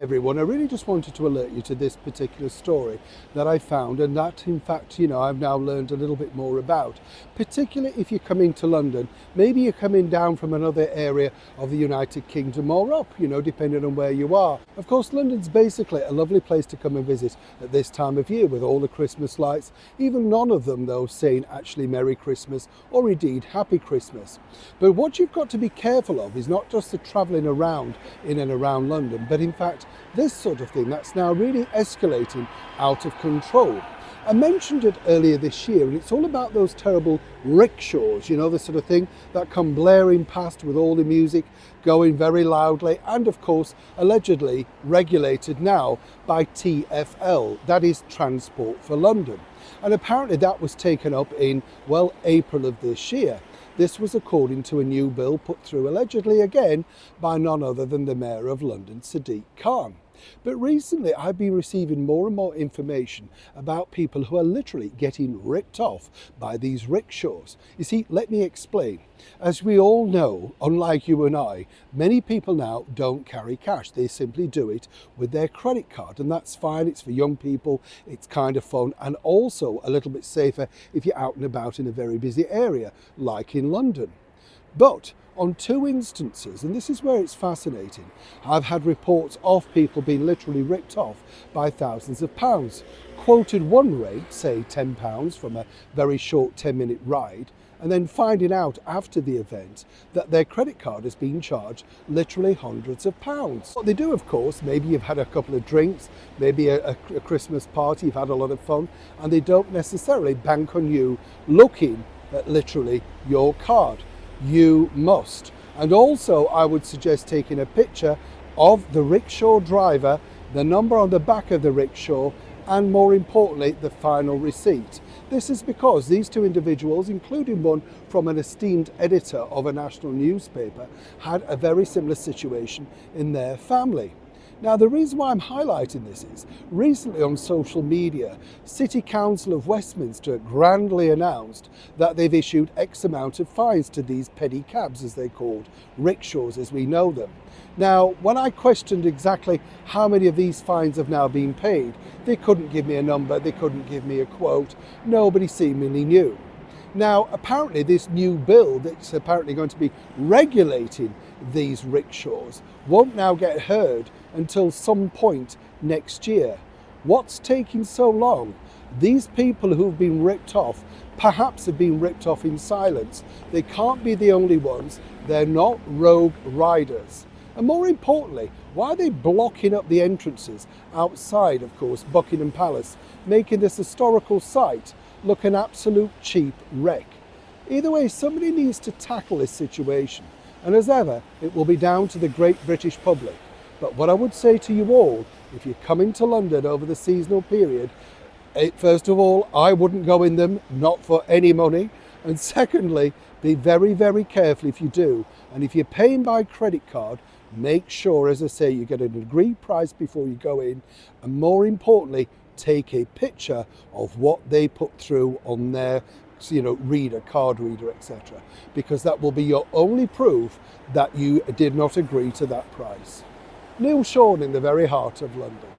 Everyone, I really just wanted to alert you to this particular story that I found, and that in fact, I've now learned a little bit more about. Particularly if you're coming to London, maybe you're coming down from another area of the United Kingdom or up, depending on where you are. Of course, London's basically a lovely place to come and visit at this time of year with all the Christmas lights, even none of them though saying actually Merry Christmas or indeed Happy Christmas. But what you've got to be careful of is not just the travelling around in and around London, but in fact this sort of thing that's now really escalating out of control. I mentioned it earlier this year, and it's all about those terrible rickshaws, the sort of thing that come blaring past with all the music going very loudly, and of course allegedly regulated now by TfL, that is Transport for London. And apparently that was taken up in, April of this year. This was according to a new bill put through allegedly again by none other than the Mayor of London, Sadiq Khan. But recently I've been receiving more and more information about people who are literally getting ripped off by these rickshaws. You see, let me explain. As we all know, unlike you and I, many people now don't carry cash. They simply do it with their credit card, and that's fine. It's for young people, it's kind of fun, and also a little bit safer if you're out and about in a very busy area, like in London. But on two instances, and this is where it's fascinating, I've had reports of people being literally ripped off by thousands of pounds. Quoted one rate, say £10 from a very short 10-minute ride, and then finding out after the event that their credit card has been charged literally hundreds of pounds. What they do, of course, maybe you've had a couple of drinks, maybe a Christmas party, you've had a lot of fun, and they don't necessarily bank on you looking at literally your card. You must. And also I would suggest taking a picture of the rickshaw driver, the number on the back of the rickshaw, and more importantly the final receipt. This is because these two individuals, including one from an esteemed editor of a national newspaper, had a very similar situation in their family. Now, the reason why I'm highlighting this is, recently on social media, City Council of Westminster grandly announced that they've issued X amount of fines to these pedicabs, as they're called, rickshaws as we know them. Now, when I questioned exactly how many of these fines have now been paid, they couldn't give me a number, they couldn't give me a quote, nobody seemingly knew. Now, apparently this new bill that's apparently going to be regulating these rickshaws won't now get heard until some point next year. What's taking so long? These people who've been ripped off perhaps have been ripped off in silence. They can't be the only ones. They're not rogue riders. And more importantly, why are they blocking up the entrances outside, of course, Buckingham Palace, making this historical site look an absolute cheap wreck? Either way, somebody needs to tackle this situation. And as ever, it will be down to the great British public. But what I would say to you all, if you're coming to London over the seasonal period, first of all, I wouldn't go in them, not for any money. And secondly, be very, very careful if you do. And if you're paying by credit card, make sure, as I say, you get an agreed price before you go in. And more importantly, take a picture of what they put through on their reader, card reader, etc. Because that will be your only proof that you did not agree to that price. Neil Sean in the very heart of London.